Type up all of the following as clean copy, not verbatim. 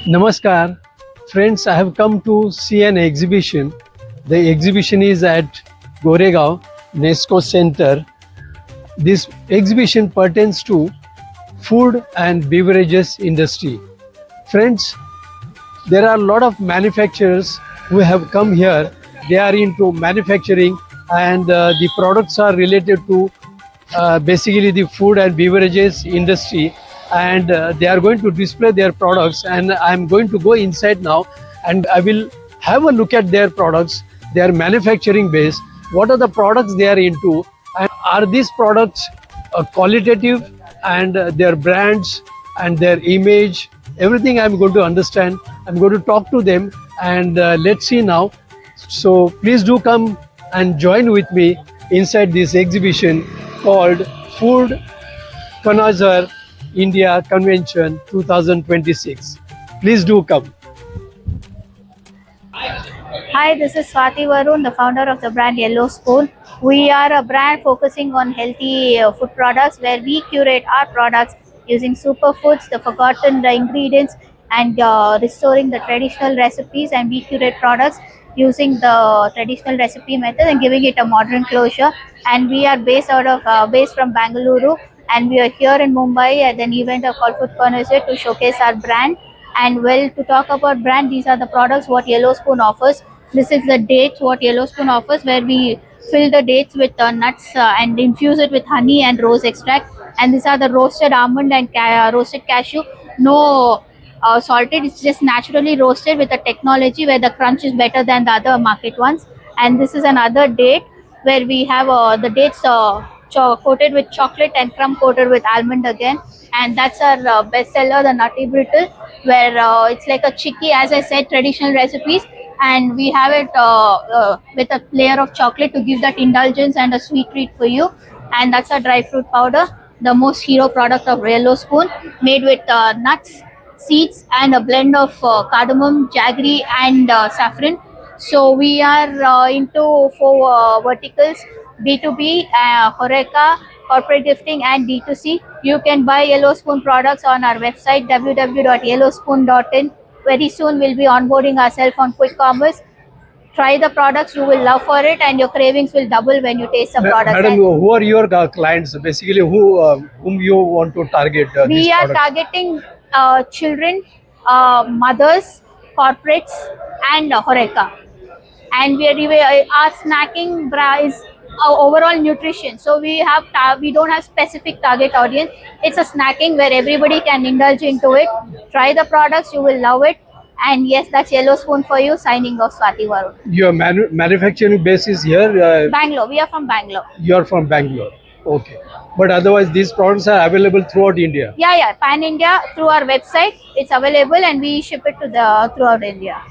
Namaskar, friends. I have come to see an exhibition. The exhibition is at Goregaon Nesco Center. This exhibition pertains to food and beverages industry. Friends, there are a lot of manufacturers who have come here. They are into manufacturing, and the products are related to basically the food and beverages industry, and they are going to display their products, and I'm going to go inside now and I will have a look at their products, their manufacturing base, what are the products they are into, and are these products qualitative, and their brands and their image, everything I'm going to understand. I'm going to talk to them, and let's see now. So please do come and join with me inside this exhibition called Food Connoisseur India Convention 2026. Please do come. Hi, this is Swati Varun, the founder of the brand Yellow Spoon. We are a brand focusing on healthy food products where we curate our products using superfoods, the forgotten ingredients, and restoring the traditional recipes. And we curate products using the traditional recipe method and giving it a modern closure. And we are based from Bangalore, and we are here in Mumbai at an event called Food Connoisseur to showcase our brand. And well, to talk about brand, these are the products what Yellow Spoon offers. This is the dates what Yellow Spoon offers, where we fill the dates with nuts and infuse it with honey and rose extract. And these are the roasted almond and roasted cashew. No salted, it's just naturally roasted with a technology where the crunch is better than the other market ones. And this is another date where we have the dates coated with chocolate and crumb coated with almond again. And that's our bestseller, the Nutty Brittle, where it's like a chicky, as I said, traditional recipes, and we have it with a layer of chocolate to give that indulgence and a sweet treat for you. And that's a dry fruit powder, the most hero product of Yellow Spoon, made with nuts, seeds, and a blend of cardamom, jaggery, and saffron. So we are into four verticals: B2B, Horeca, corporate gifting, and D2C. You can buy Yellow Spoon products on our website www.yellowspoon.in. Very soon we'll be onboarding ourselves on quick commerce. Try the products, you will love for it, and your cravings will double when you taste the products. Madam, who are your clients? Basically, whom you want to target? We are targeting children, mothers, corporates, and Horeca. And our snacking is overall nutrition. So we don't have specific target audience. It's a snacking where everybody can indulge into it. Try the products, you will love it. And yes, that's Yellow Spoon for you. Signing off, Swati Varun. Your manufacturing base is here. Bangalore. We are from Bangalore. You are from Bangalore. Okay. But otherwise, these products are available throughout India. Yeah. Pan India through our website. It's available, and we ship it to throughout India.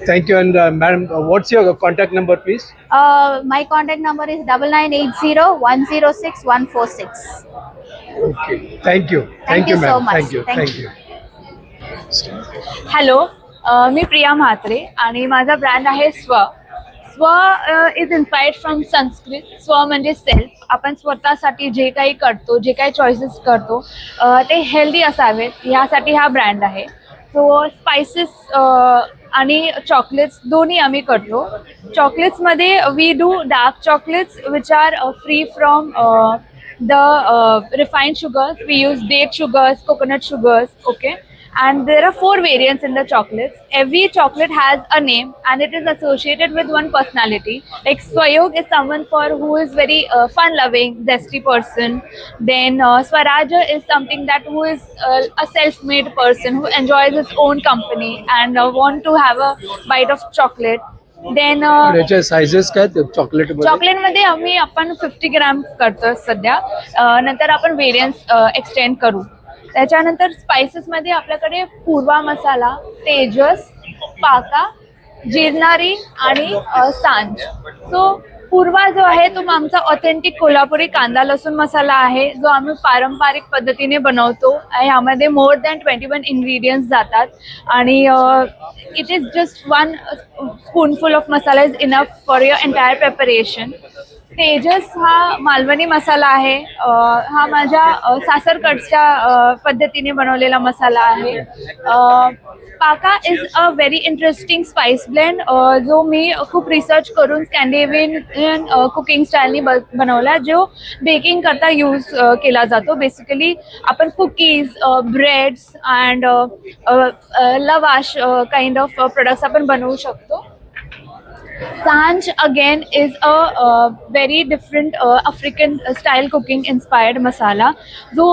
Thank you. And madam, what's your contact number, please? My contact number is 9980-106-146. Okay. Thank you. Thank you so ma'am. much. Thank you. Thank Thank you. Hello, मी प्रिया म्हात्रे आणि माझा brand आहे स्व. स्व is inspired from Sanskrit. स्व म्हणजे self. आपण स्वतःसाठी जे काही करतो, जे काही चॉईसेस करतो ते हेल्दी असावेत, ह्यासाठी हा ब्रँड आहे. सो स्पायसेस आणि चॉकलेट्स दोन्ही आम्ही करतो. चॉकलेट्समध्ये we do dark chocolates which are free from the refined sugars. We use date sugars, coconut sugars, okay? And there are 4 variants in the chocolates. Every chocolate has a name and it is associated with one personality. Like Swayog is someone who is very fun-loving, zesty person. Then Swaraja is something who is a self-made person who enjoys his own company and want to have a bite of chocolate. Then याच्या sizes काय chocolate चॉकलेटमध्ये आपण 50 gram करतो सध्या. नंतर आपण variance extend करू. त्याच्यानंतर स्पायसेसमध्ये आपल्याकडे पूर्वा मसाला, तेजस, पाका, जिरनारी आणि सांज. सो पूर्वा जो आहे तो आमचा ऑथेंटिक कोल्हापुरी कांदा लसूण मसाला आहे, जो आम्ही पारंपरिक पद्धतीने बनवतो. ह्यामध्ये मोर दॅन 21 इंग्रेडियंट्स जातात आणि it is just 1 spoonful of masala is enough for your entire preparation. Tejas हा मालवणी मसाला आहे. हा माझ्या सासरकडच्या पद्धतीने बनवलेला मसाला आहे. पाका is a very interesting spice blend जो मी खूप रिसर्च करून स्कॅन्डिनेवियन कुकिंग स्टाईलनी बनवला, जो बेकिंग करता यूज केला जातो. बेसिकली आपण cookies, breads and lavash kind of products आपण बनवू शकतो. Sanj again is a very different African style cooking inspired masala. जो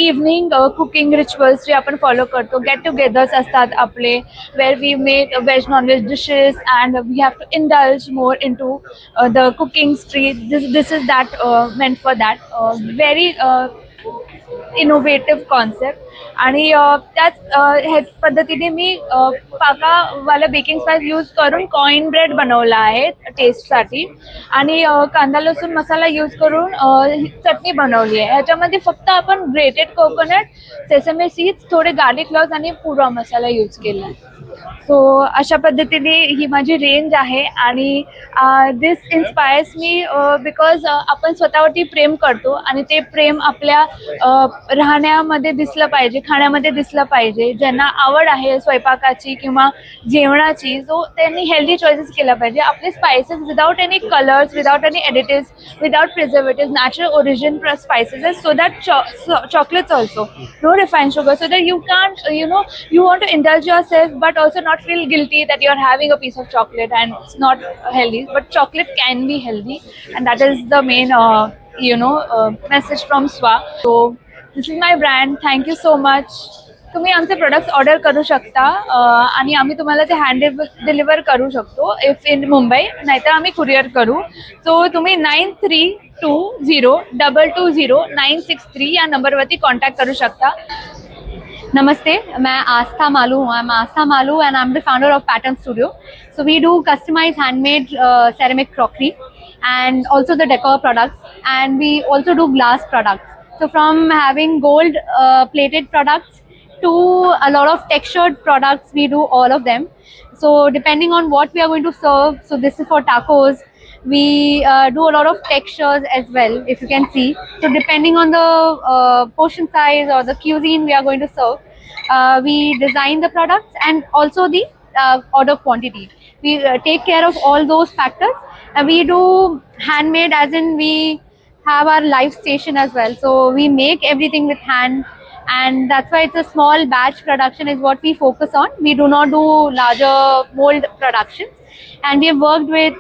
इव्हनिंग कुकिंग रिच्युअल्स जे आपण फॉलो करतो, गेट टुगेदर्स असतात आपले, where we make veg nonveg dishes and we have to indulge more in to the cooking street. This is that meant for that very innovative concept. आणि त्याच ह्या पद्धतीने मी पाकावाला बेकिंग स्पाइस यूज करून coin bread बनवला आहे टेस्टसाठी. आणि कांदा लसूण मसाला यूज करून चटणी बनवली आहे. ह्याच्यामध्ये फक्त आपण ग्रेटेड कोकोनट, सेसमे सीड्स, थोडे गार्लिक क्लॉव्स आणि पुरा मसाला यूज केला आहे. सो अशा पद्धतीने ही माझी रेंज आहे. आणि दिस इन्स्पायर्स मी बिकॉज आपण स्वतःवरती प्रेम करतो आणि ते प्रेम आपल्या राहण्यामध्ये दिसलं पाहिजे, खाण्यामध्ये दिसलं पाहिजे. ज्यांना आवड आहे स्वयंपाकाची किंवा जेवणाची, जो त्यांनी हेल्दी चॉईसेस केला पाहिजे. आपले spices without any colours, without any additives, without preservatives, natural origin spices, so that chocolates also, no refined sugar, so that you can't, you want to indulge yourself but also not feel guilty that you're having a piece of chocolate and it's not healthy. But chocolate can be healthy, and that is the main message from Swa. So this is my brand. Thank you so much. तुम्ही आमचे products order करू शकता आणि आम्ही तुम्हाला ते hand deliver करू शकतो इफ इन मुंबई, नाहीतर आम्ही कुरिअर करू. सो तुम्ही 9320220963 या नंबरवरती कॉन्टॅक्ट करू शकता. Namaste, मैं आस्था मालू हूँ. I'm Astha Malu and I'm the founder of Pattern Studio. So we do customized handmade ceramic crockery and also the decor products, and we also do glass products. So from having gold plated products to a lot of textured products, we do all of them. So depending on what we are going to serve, so this is for tacos, we do a lot of textures as well, if you can see. So depending on the portion size or the cuisine we are going to serve, we design the products and also the order quantity. We take care of all those factors, and we do handmade as in we have our live station as well. So we make everything with hand, and that's why it's a small batch production is what we focus on. We do not do larger mold productions. And we have worked with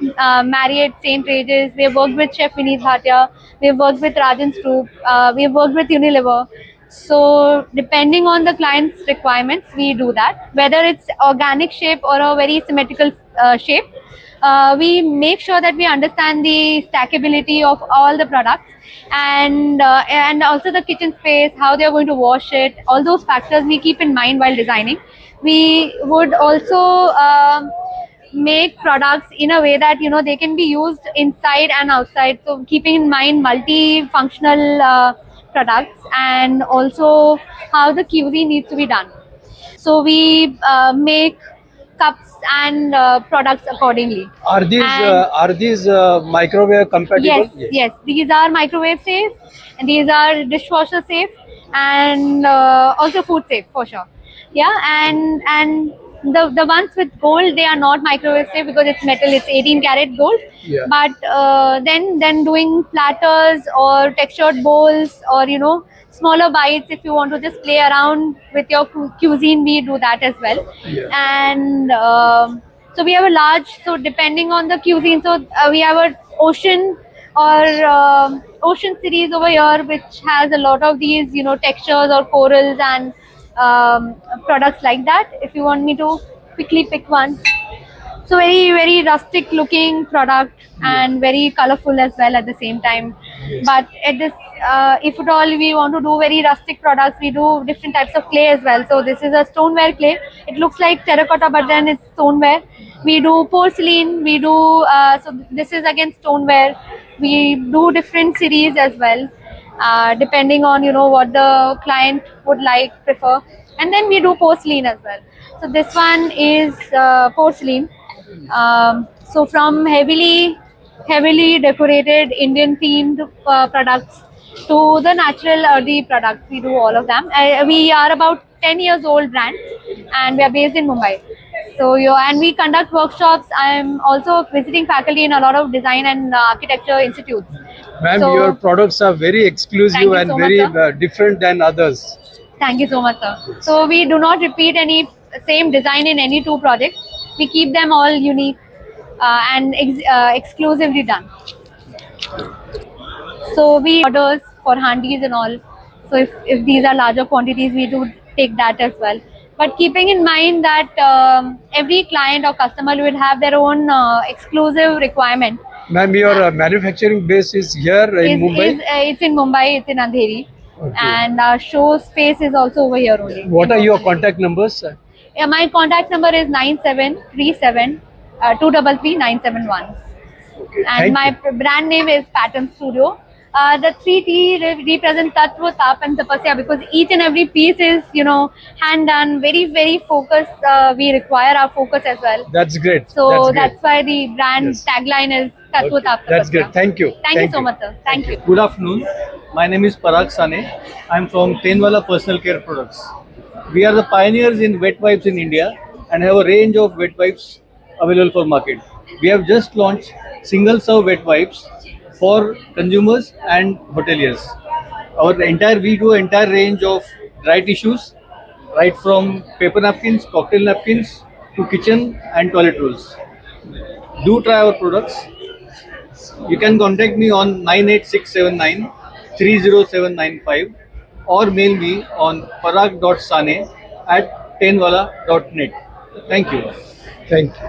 Marriott, St. Regis, we have worked with Chef Vineet Bhatia, we have worked with Rajan Stroop, we have worked with Unilever. So depending on the client's requirements, we do that. Whether it's organic shape or a very symmetrical shape, we make sure that we understand the stackability of all the products, and also the kitchen space, how they are going to wash it. All those factors we keep in mind while designing. We would also make products in a way that they can be used inside and outside, so keeping in mind multi-functional products, and also how the cuisine needs to be done. So we make cups and products accordingly. Are these microwave compatible? Yes, these are microwave safe, and these are dishwasher safe, and also food safe for sure. And the ones with gold, they are not microwave safe because it's metal, it's 18 karat gold. Yeah. But then doing platters or textured bowls, or smaller bites, if you want to just play around with your cuisine, we do that as well. Yeah. And so we have a large, so depending on the cuisine, so we have a ocean or ocean series over here, which has a lot of these textures or corals and products like that. If you want me to quickly pick one, so very very rustic looking product, and very colorful as well at the same time. Yes. But at this if at all we want to do very rustic products, we do different types of clay as well. So this is a stoneware clay. It looks like terracotta, but then it's stoneware. We do porcelain, we do so this is again stoneware. We do different series as well, depending on what the client would prefer. And then we do porcelain as well. So this one is porcelain. So from heavily heavily decorated Indian themed products to the natural earthy products. We do all of them. We are about 10 years old brand, and we are based in Mumbai. So and we conduct workshops. I am also visiting faculty in a lot of design and architecture institutes. Ma'am, So- your products are very exclusive Thank you and so much, very sir. different than others. Thank you so much, sir. So we do not repeat any same design in any two projects. We keep them all unique and exclusively done. So we orders for handies and all. So if these are larger quantities, we do take that as well. But keeping in mind that every client or customer will have their own exclusive requirement. Ma'am, your manufacturing base is here in Mumbai. It's in Mumbai, it's in Andheri. Okay. And our show space is also over here only. What are your contact numbers? Yeah, my contact number is 9737 233 971. Okay, And my brand name is Pattern Studio. The 3T represent Tattva, Tap and Tapasya because each and every piece is, hand done, very, very focused. We require our focus as well. That's great. So great. that's why the brand Yes. tagline is Tattva, Okay, Tap, that's Tapasya. great. Thank you. Thank you so much, sir. Thank you. Good afternoon. My name is Parag Sane. I am from Tenwala Personal Care Products. We are the pioneers in wet wipes in India and have a range of wet wipes available for market. We have just launched single serve wet wipes for consumers and hoteliers. We do entire range of dry tissues, right from paper napkins, cocktail napkins to kitchen and toilet rolls. Do try our products. You can contact me on 98679 30795 or mail me on parag.sane@tenwala.net. Thank you. Thank you.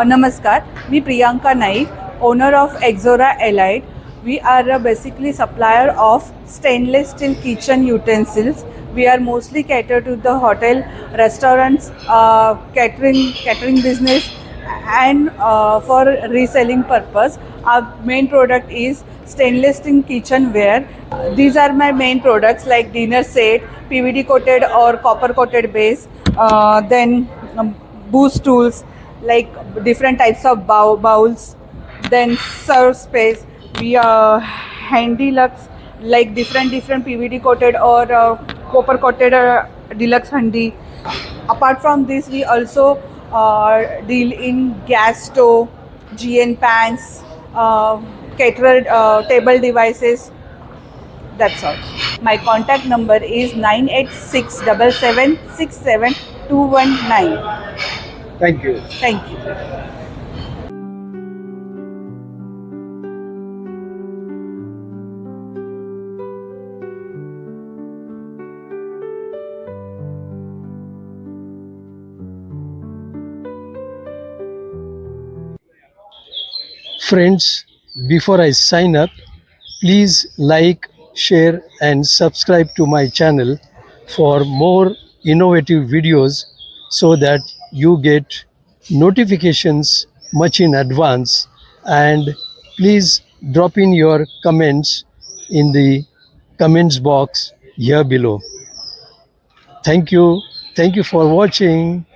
नमस्कार, मी Priyanka Naik, owner of Exora Elite. We are basically supplier of stainless steel kitchen utensils. We are mostly cater to the hotel, restaurants, catering business, and for reselling purpose. Our main product is stainless steel kitchenware. These are my main products like dinner set, PVD coated or copper coated base, then boost tools like different types of bowls, then serve space. We handy lux like different PVD coated or copper coated deluxe handy. Apart from this, we also deal in gas stove, GN pans, caterer table devices. That's all. My contact number is 9867767 Thank you. Thank you. Friends, before I sign up, please like, share, and subscribe to my channel for more innovative videos so that you get notifications much in advance. And please drop in your comments in the comments box here below. Thank you. Thank you for watching.